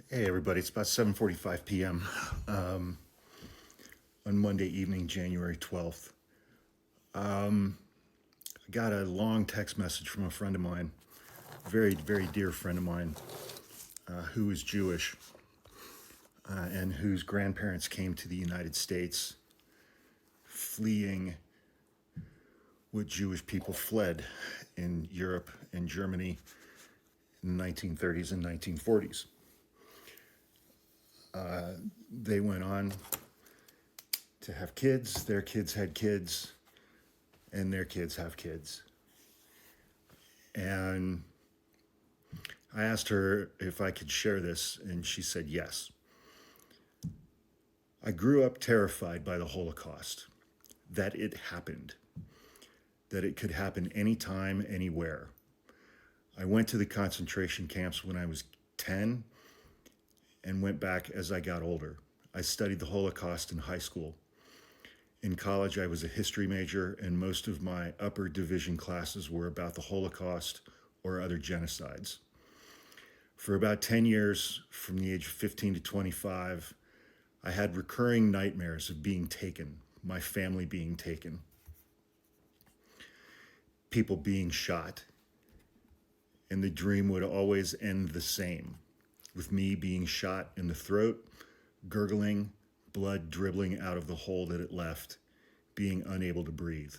Hey everybody, it's about 7:45 p.m. On Monday evening, January 12th. I got a long text message from a friend of mine, a very, very dear friend of mine, who is Jewish and whose grandparents came to the United States fleeing what Jewish people fled in Europe and Germany in the 1930s and 1940s. They went on to have kids, their kids had kids, and their kids have kids. And I asked her if I could share this, and she said yes. I grew up terrified by the Holocaust, that it happened, that it could happen anytime, anywhere. I went to the concentration camps when I was 10 and went back as I got older. I studied the Holocaust in high school. In college, I was a history major, and most of my upper division classes were about the Holocaust or other genocides. For about 10 years, from the age of 15 to 25, I had recurring nightmares of being taken, my family being taken, people being shot, and the dream would always end the same, with me being shot in the throat, gurgling, blood dribbling out of the hole that it left, being unable to breathe.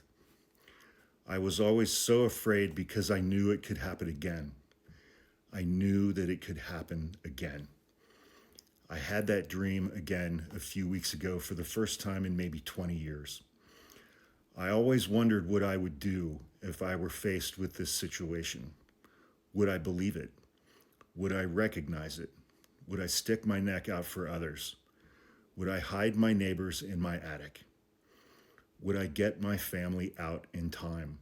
I was always so afraid because I knew it could happen again. I knew that it could happen again. I had that dream again a few weeks ago for the first time in maybe 20 years. I always wondered what I would do if I were faced with this situation. Would I believe it? Would I recognize it? Would I stick my neck out for others? Would I hide my neighbors in my attic? Would I get my family out in time?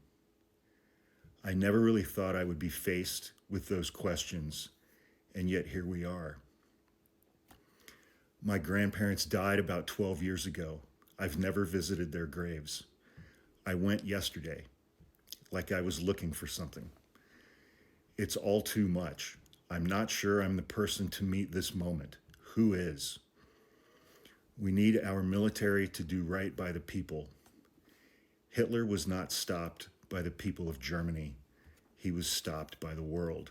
I never really thought I would be faced with those questions, and yet here we are. My grandparents died about 12 years ago. I've never visited their graves. I went yesterday, like I was looking for something. It's all too much. I'm not sure I'm the person to meet this moment. Who is? We need our military to do right by the people. Hitler was not stopped by the people of Germany. He was stopped by the world.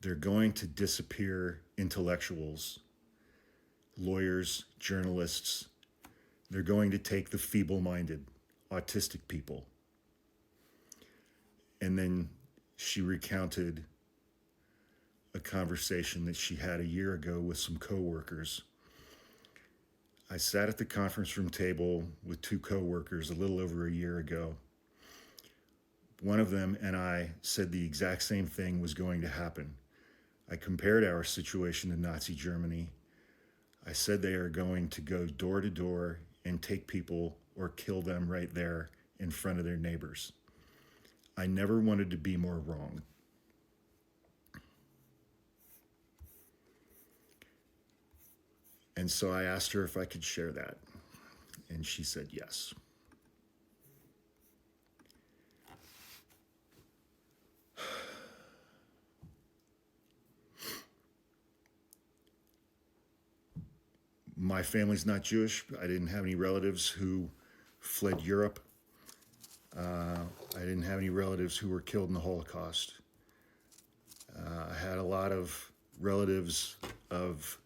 They're going to disappear intellectuals, lawyers, journalists. They're going to take the feeble-minded, autistic people. And then she recounted a conversation that she had a year ago with some coworkers. I sat at the conference room table with two coworkers a little over a year ago. One of them and I said the exact same thing was going to happen. I compared our situation to Nazi Germany. I said they are going to go door to door and take people or kill them right there in front of their neighbors. I never wanted to be more wrong. And so I asked her if I could share that, and she said yes. My family's not Jewish. I didn't have any relatives who fled Europe. I didn't have any relatives who were killed in the Holocaust. I had a lot of relatives of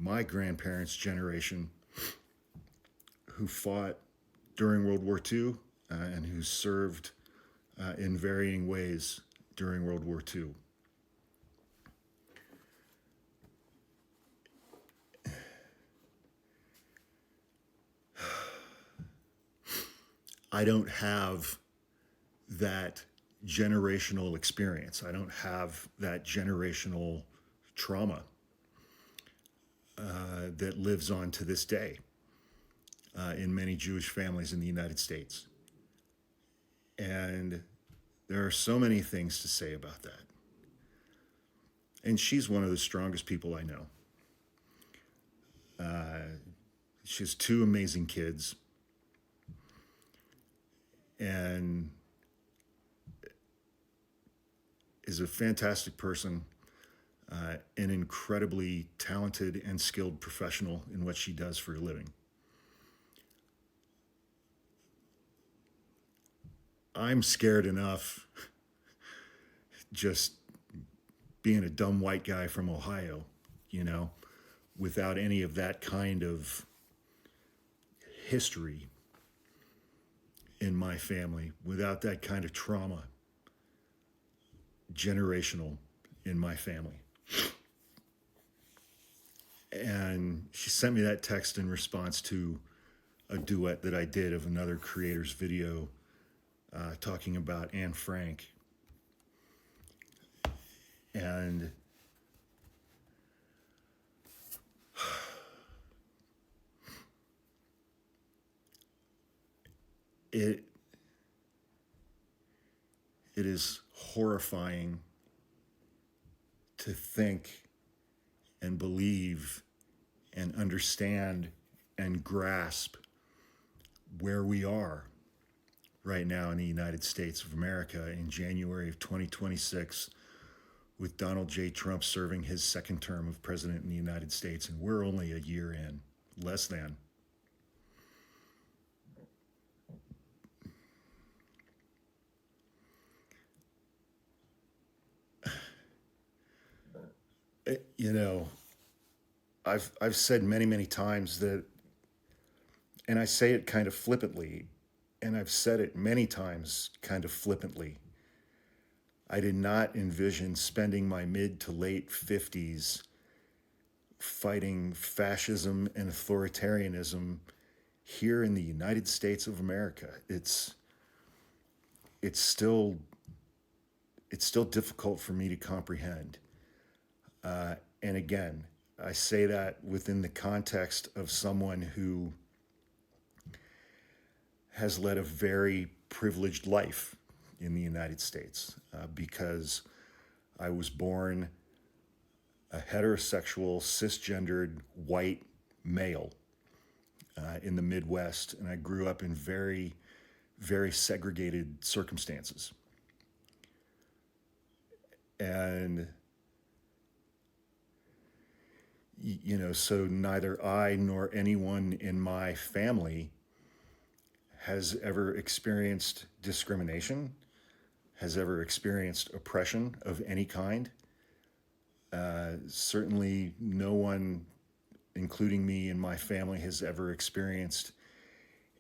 my grandparents' generation who fought during World War II and who served in varying ways during World War II. I don't have that generational experience. I don't have that generational trauma that lives on to this day in many Jewish families in the United States. And there are so many things to say about that. And she's one of the strongest people I know. She has two amazing kids. And is a fantastic person. an incredibly talented and skilled professional in what she does for a living. I'm scared enough just being a dumb white guy from Ohio, you know, without any of that kind of history in my family, without that kind of trauma, generational, in my family. And she sent me that text in response to a duet that I did of another creator's video talking about Anne Frank. And it is horrifying to think and believe and understand and grasp where we are right now in the United States of America in January of 2026, with Donald J. Trump serving his second term of president in the United States, and we're only a year in, less than. You know, I've said many times that, and I say it kind of flippantly, and I've said it many times kind of flippantly. I did not envision spending my mid to late 50s fighting fascism and authoritarianism here in the United States of America. It's still difficult for me to comprehend. And again, I say that within the context of someone who has led a very privileged life in the United States, because I was born a heterosexual, cisgendered, white male in the Midwest, and I grew up in very, very segregated circumstances. And you know, so neither I nor anyone in my family has ever experienced discrimination, has ever experienced oppression of any kind. Certainly no one, including me and my family, has ever experienced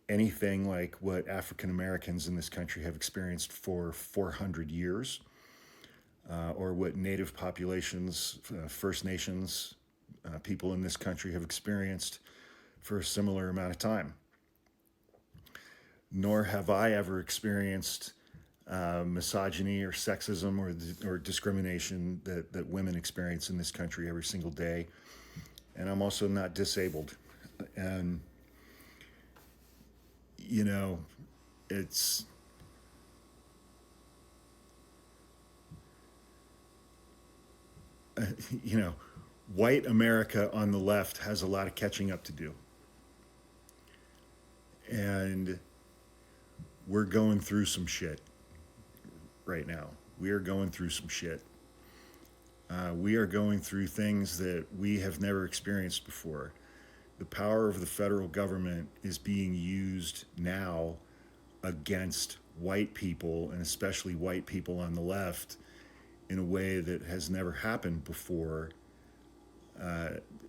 anything like what African Americans in this country have experienced for 400 years, or what Native populations, First Nations, people in this country have experienced for a similar amount of time. Nor have I ever experienced misogyny or sexism or discrimination that women experience in this country every single day. And I'm also not disabled. And, you know, it's... you know, white America on the left has a lot of catching up to do. And we're going through some shit right now. We are going through some shit. We are going through things that we have never experienced before. The power of the federal government is being used now against white people, and especially white people on the left, in a way that has never happened before,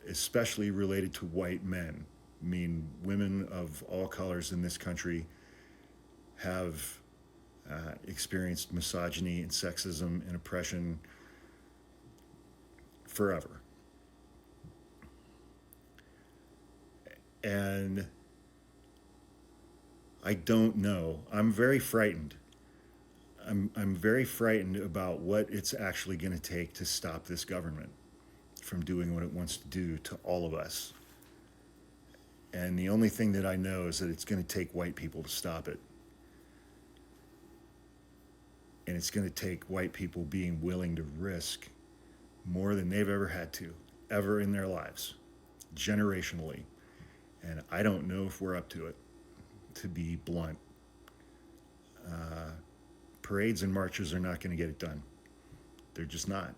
especially related to white men. I mean, women of all colors in this country have experienced misogyny and sexism and oppression forever. And I don't know. I'm very frightened. I'm very frightened about what it's actually going to take to stop this government from doing what it wants to do to all of us. And the only thing that I know is that it's going to take white people to stop it. And it's going to take white people being willing to risk more than they've ever had to, ever in their lives, generationally. And I don't know if we're up to it, to be blunt. Parades and marches are not going to get it done. They're just not.